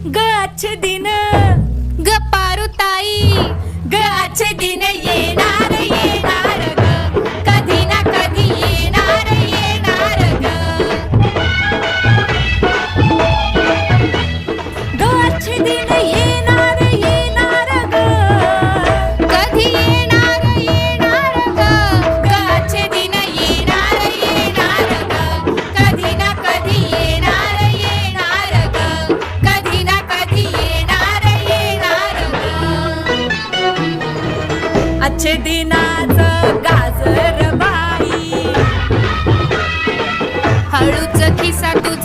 ग अच्छे दिन ग पारुताई ग अच्छे दिन येणार येणार ग कधी ना कधी येणार येणार ग ग अच्छे दिन येणार येणार ग कधी येणार येणार ग ग अच्छे दिन येणार येणार ग कधी ना कधी येणार येणार ग कधी ना कधी येणार येणार ग अच्छे दिनाचं गाजर बाई हळूच खिसा तुझा